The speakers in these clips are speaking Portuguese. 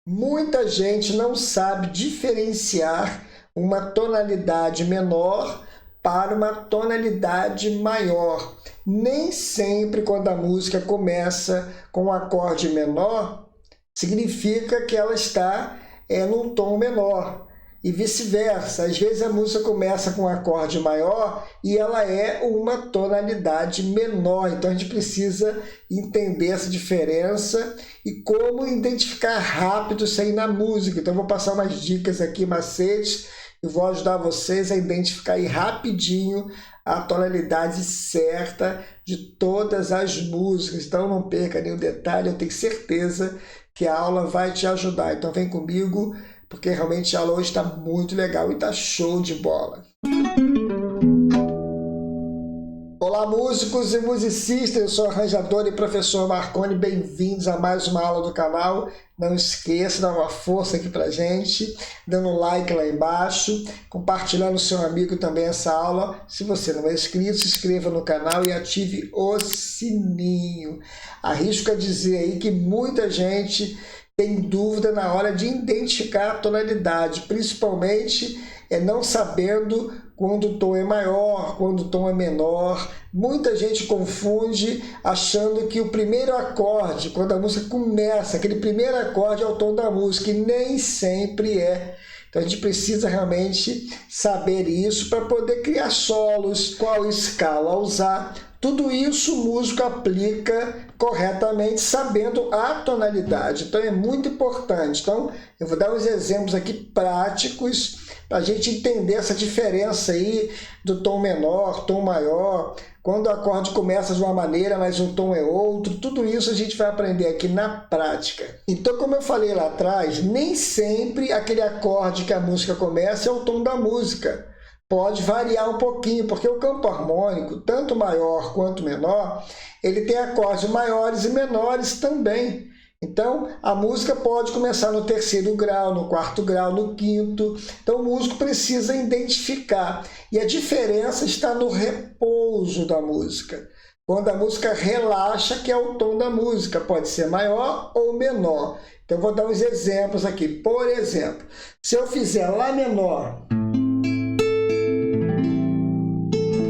Muita gente não sabe diferenciar uma tonalidade menor para uma tonalidade maior. Nem sempre quando a música começa com um acorde menor, significa que ela está num tom menor. E vice-versa, às vezes a música começa com um acorde maior e ela é uma tonalidade menor. Então a gente precisa entender essa diferença e como identificar rápido isso aí na música. Então eu vou passar umas dicas aqui, macetes, e vou ajudar vocês a identificar aí rapidinho a tonalidade certa de todas as músicas. Então não perca nenhum detalhe, eu tenho certeza que a aula vai te ajudar. Então vem comigo, porque realmente a aula hoje está muito legal e está show de bola. Olá, músicos e musicistas, eu sou o arranjador e professor Marconi, bem-vindos a mais uma aula do canal. Não esqueça, dá uma força aqui pra gente, dando um like lá embaixo, compartilhando com o seu amigo também essa aula. Se você não é inscrito, se inscreva no canal e ative o sininho. Arrisco a dizer aí que muita gente tem dúvida na hora de identificar a tonalidade, principalmente não sabendo quando o tom é maior, quando o tom é menor. Muita gente confunde achando que o primeiro acorde, quando a música começa, aquele primeiro acorde é o tom da música, e nem sempre é. Então a gente precisa realmente saber isso para poder criar solos, qual escala usar. Tudo isso o músico aplica corretamente, sabendo a tonalidade. Então é muito importante. Então eu vou dar uns exemplos aqui práticos para a gente entender essa diferença aí do tom menor, tom maior, quando o acorde começa de uma maneira, mas o tom é outro. Tudo isso a gente vai aprender aqui na prática. Então, como eu falei lá atrás, nem sempre aquele acorde que a música começa é o tom da música. Pode variar um pouquinho, porque o campo harmônico, tanto maior quanto menor, ele tem acordes maiores e menores também. Então, a música pode começar no terceiro grau, no quarto grau, no quinto. Então, o músico precisa identificar. E a diferença está no repouso da música. Quando a música relaxa, que é o tom da música, pode ser maior ou menor. Então, eu vou dar uns exemplos aqui. Por exemplo, se eu fizer Lá menor,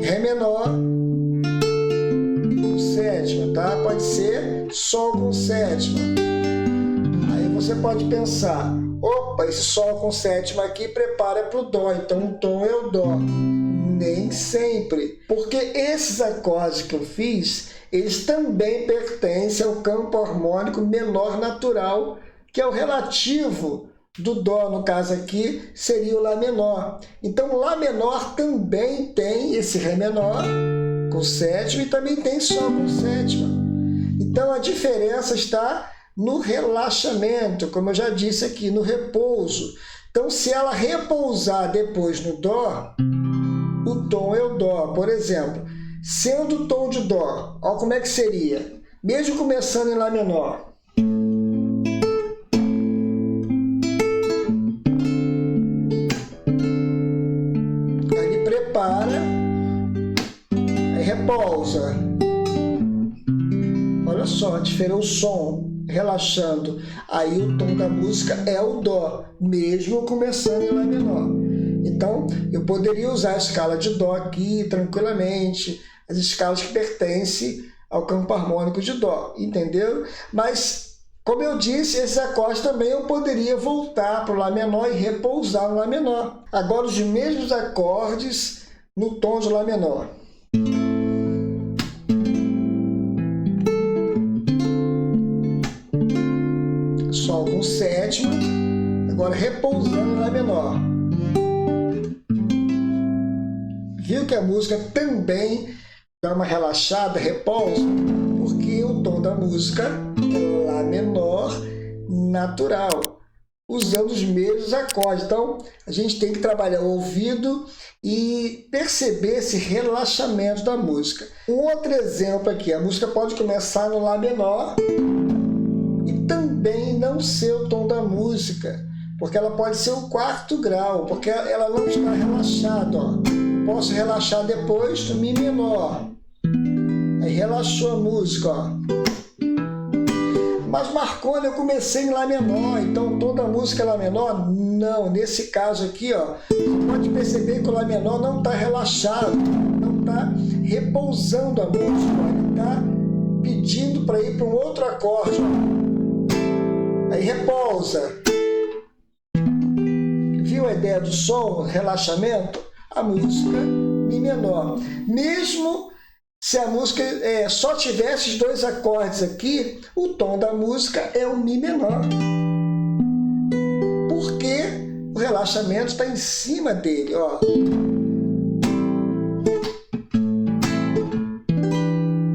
Ré menor, sétima, tá? Pode ser Sol com sétima. Aí você pode pensar, opa, esse Sol com sétima aqui prepara para o Dó, então o tom é o Dó. Nem sempre, porque esses acordes que eu fiz, eles também pertencem ao campo harmônico menor natural, que é o relativo do Dó, no caso aqui, seria o Lá menor. Então, o Lá menor também tem esse Ré menor com sétima e também tem Sol com sétima. Então, a diferença está no relaxamento, como eu já disse aqui, no repouso. Então, se ela repousar depois no Dó, o tom é o Dó. Por exemplo, sendo o tom de Dó, olha como é que seria. Mesmo começando em Lá menor. Ele prepara, aí repousa. Olha só, difereu o som, relaxando. Aí o tom da música é o Dó, mesmo começando em Lá menor. Então, eu poderia usar a escala de Dó aqui tranquilamente, as escalas que pertencem ao campo harmônico de Dó, entendeu? Mas, como eu disse, esses acordes também eu poderia voltar para o Lá menor e repousar no Lá menor. Agora, os mesmos acordes no tom de Lá menor. Sol com sétima, agora repousando em Lá menor. Viu que a música também dá uma relaxada, repousa? Porque o tom da música é Lá menor natural, usando os mesmos acordes. Então, a gente tem que trabalhar o ouvido e perceber esse relaxamento da música. Um outro exemplo aqui, a música pode começar no Lá menor e também não ser o tom da música, porque ela pode ser o quarto grau, porque ela não está relaxada, ó. Posso relaxar depois do Mi menor. Aí relaxou a música, ó. Mas Marconi, eu comecei em Lá menor, então o tom música é Lá menor? Não, nesse caso aqui, ó, você pode perceber que o Lá menor não está relaxado, não está repousando a música, ele está pedindo para ir para um outro acorde. Ó. Aí repousa. Viu a ideia do som, relaxamento? A música Mi menor. Mesmo se a música só tivesse os dois acordes aqui, o tom da música é o Mi menor. Porque o relaxamento está em cima dele, ó.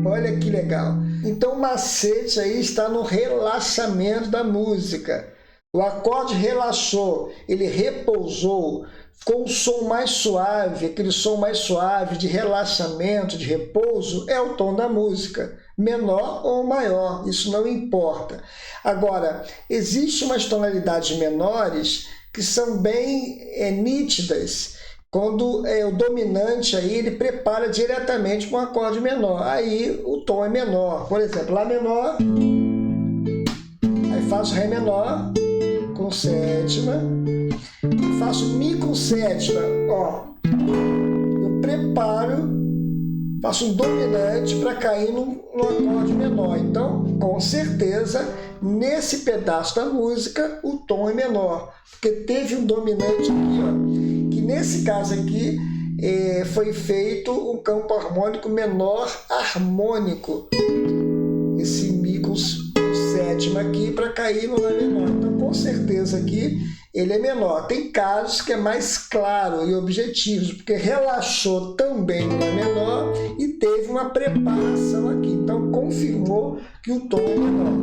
Olha que legal. Então o macete aí está no relaxamento da música. O acorde relaxou, ele repousou, ficou um som mais suave, aquele som mais suave de relaxamento, de repouso, é o tom da música, menor ou maior, isso não importa. Agora, existem umas tonalidades menores que são bem nítidas, quando o dominante aí, ele prepara diretamente para um acorde menor, aí o tom é menor. Por exemplo, Lá menor, aí faço Ré menor, com sétima, faço Mi com sétima, ó, eu preparo, faço um dominante para cair no acorde menor. Então, com certeza, nesse pedaço da música, o tom é menor, porque teve um dominante aqui, ó, que nesse caso aqui foi feito um campo harmônico menor harmônico, esse Mi com sétima aqui para cair no Lá menor. Então, com certeza aqui ele é menor. Tem casos que é mais claro e objetivo, porque relaxou também no Lá menor e teve uma preparação aqui. Então, confirmou que o tom é menor.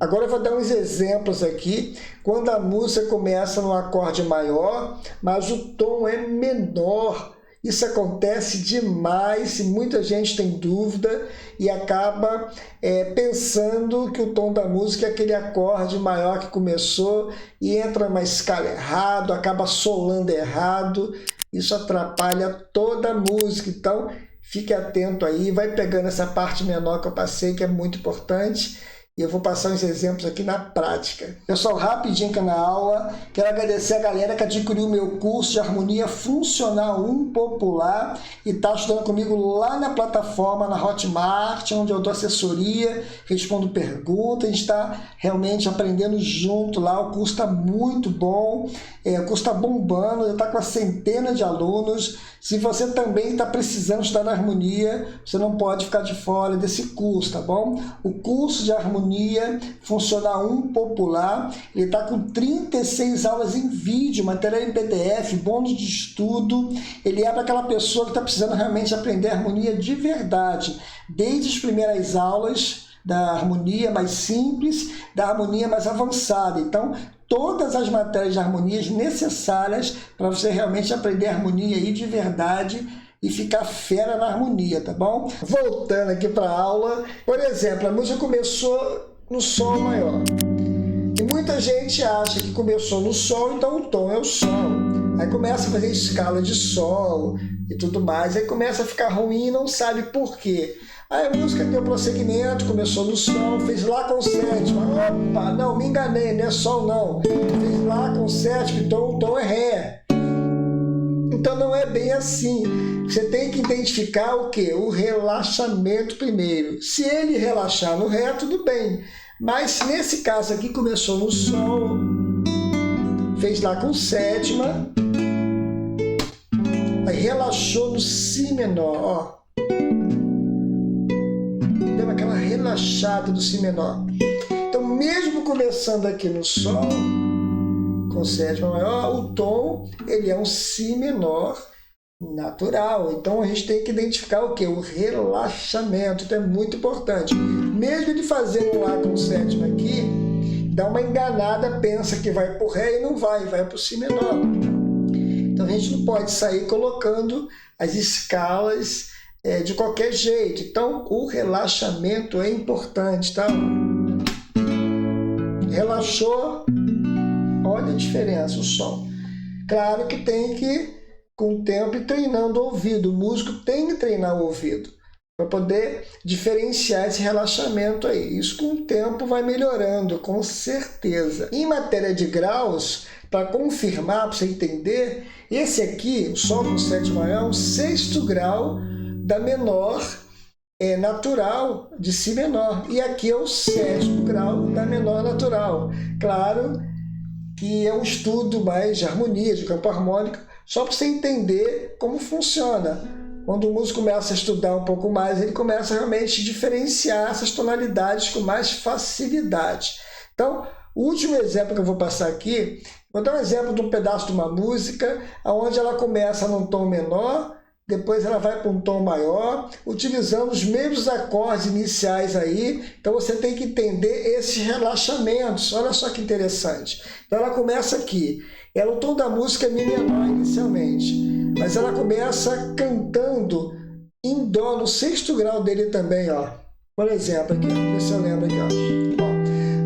Agora eu vou dar uns exemplos aqui, quando a música começa no acorde maior, mas o tom é menor. Isso acontece demais e muita gente tem dúvida e acaba pensando que o tom da música é aquele acorde maior que começou e entra numa escala errado, acaba solando errado. Isso atrapalha toda a música. Então, fique atento aí, vai pegando essa parte menor que eu passei, que é muito importante. E eu vou passar uns exemplos aqui na prática. Pessoal, rapidinho aqui na aula, quero agradecer a galera que adquiriu o meu curso de Harmonia Funcional 1 Popular e está estudando comigo lá na plataforma, na Hotmart, onde eu dou assessoria, respondo perguntas, a gente está realmente aprendendo junto lá, o curso está muito bom, o curso está bombando, já está com uma centena de alunos. Se você também está precisando estudar harmonia, você não pode ficar de fora desse curso, tá bom? O curso de Harmonia Funcional 1 Popular, ele está com 36 aulas em vídeo, material em PDF, bônus de estudo. Ele é para aquela pessoa que está precisando realmente aprender harmonia de verdade, desde as primeiras aulas da harmonia mais simples, da harmonia mais avançada. Então, todas as matérias de harmonias necessárias para você realmente aprender harmonia aí de verdade e ficar fera na harmonia, tá bom? Voltando aqui para a aula, por exemplo, a música começou no Sol maior. E muita gente acha que começou no Sol, então o tom é o Sol. Aí começa a fazer escala de Sol e tudo mais, aí começa a ficar ruim e não sabe por quê. Aí a música deu prosseguimento, começou no Sol, fez Lá com sétima. Opa, não, me enganei, não é Sol não. Fez Lá com sétima, então o tom é Ré. Então não é bem assim. Você tem que identificar o quê? O relaxamento primeiro. Se ele relaxar no Ré, tudo bem. Mas nesse caso aqui começou no Sol, fez Lá com sétima, aí relaxou no Si menor, ó. Deu aquela relaxada do Si menor. Então, mesmo começando aqui no Sol, com sétima maior, o tom ele é um Si menor natural. Então, a gente tem que identificar o quê? O relaxamento. Então, é muito importante. Mesmo ele fazendo um Lá com sétima aqui, dá uma enganada, pensa que vai para o Ré e não vai para o Si menor. Então, a gente não pode sair colocando as escalas de qualquer jeito. Então, o relaxamento é importante, tá? Relaxou, olha a diferença, o som. Claro que tem que, com o tempo, ir treinando o ouvido. O músico tem que treinar o ouvido para poder diferenciar esse relaxamento aí. Isso com o tempo vai melhorando, com certeza. Em matéria de graus, para confirmar, para você entender, esse aqui, o Sol com 7 maior, é o 6º grau da menor natural de Si menor. E aqui é o 7º grau da menor natural. Claro que é um estudo mais de harmonia, de campo harmônico, só para você entender como funciona. Quando o músico começa a estudar um pouco mais, ele começa realmente a diferenciar essas tonalidades com mais facilidade. Então, o último exemplo que eu vou passar aqui, vou dar um exemplo de um pedaço de uma música, onde ela começa num tom menor, depois ela vai para um tom maior, utilizando os mesmos acordes iniciais aí. Então você tem que entender esses relaxamentos. Olha só que interessante. Então ela começa aqui. O tom da música é Mi menor inicialmente, mas ela começa cantando em Dó, no 6º grau dele também, ó. Por exemplo, aqui, vamos ver se eu lembro aqui, ó.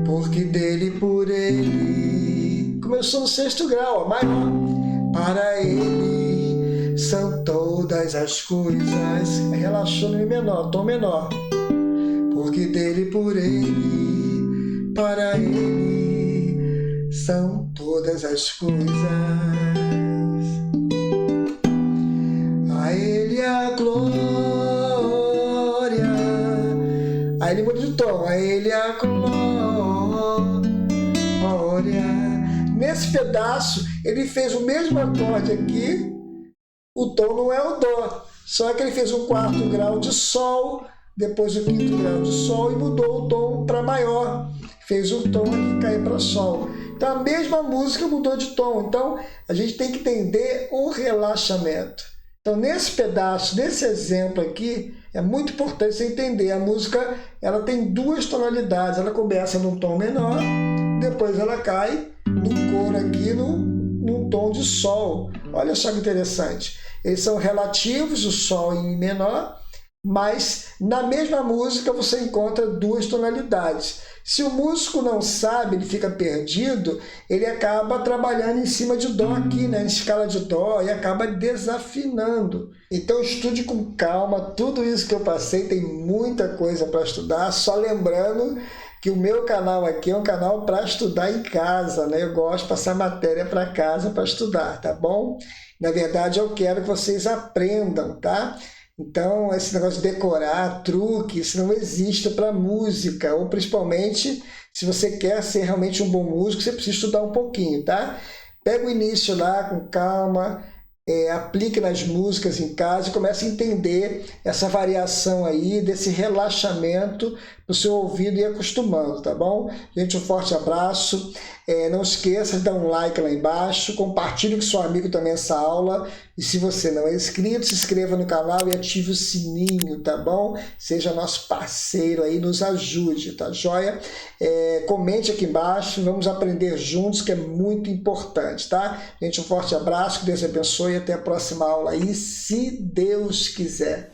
Porque dele, por ele, começou no 6º grau, ó, maior. Para ele são todas as coisas, relaxou no Mi menor, tom menor. Porque dele, por ele, para ele são todas as coisas. A ele a glória. Aí ele muda de tom. A ele a glória. Nesse pedaço, ele fez o mesmo acorde aqui. O tom não é o Dó. Só que ele fez o 4º grau de Sol, depois o 5º grau de Sol e mudou o tom para maior. Fez o tom aqui cair para Sol. Então a mesma música mudou de tom. Então a gente tem que entender o relaxamento. Então nesse pedaço, nesse exemplo aqui, é muito importante você entender. A música ela tem 2 tonalidades. Ela começa num tom menor, depois ela cai no coro aqui num tom de Sol. Olha só que interessante. Eles são relativos, o Sol em Mi menor, mas na mesma música você encontra 2 tonalidades. Se o músico não sabe, ele fica perdido, ele acaba trabalhando em cima de Dó aqui, né, em escala de Dó, e acaba desafinando. Então estude com calma, tudo isso que eu passei, tem muita coisa para estudar, só lembrando que o meu canal aqui é um canal para estudar em casa, né? Eu gosto de passar matéria para casa para estudar, tá bom? Na verdade, eu quero que vocês aprendam, tá? Então, esse negócio de decorar, truque, isso não existe para música, ou principalmente, se você quer ser realmente um bom músico, você precisa estudar um pouquinho, tá? Pega o início lá com calma, aplique nas músicas em casa e comece a entender essa variação aí, desse relaxamento para o seu ouvido e acostumando, tá bom? Gente, um forte abraço. Não esqueça de dar um like lá embaixo, compartilhe com seu amigo também essa aula. E se você não é inscrito, se inscreva no canal e ative o sininho, tá bom? Seja nosso parceiro aí, nos ajude, tá joia? Comente aqui embaixo, vamos aprender juntos, que é muito importante, tá? Gente, um forte abraço, que Deus abençoe e até a próxima aula aí, se Deus quiser.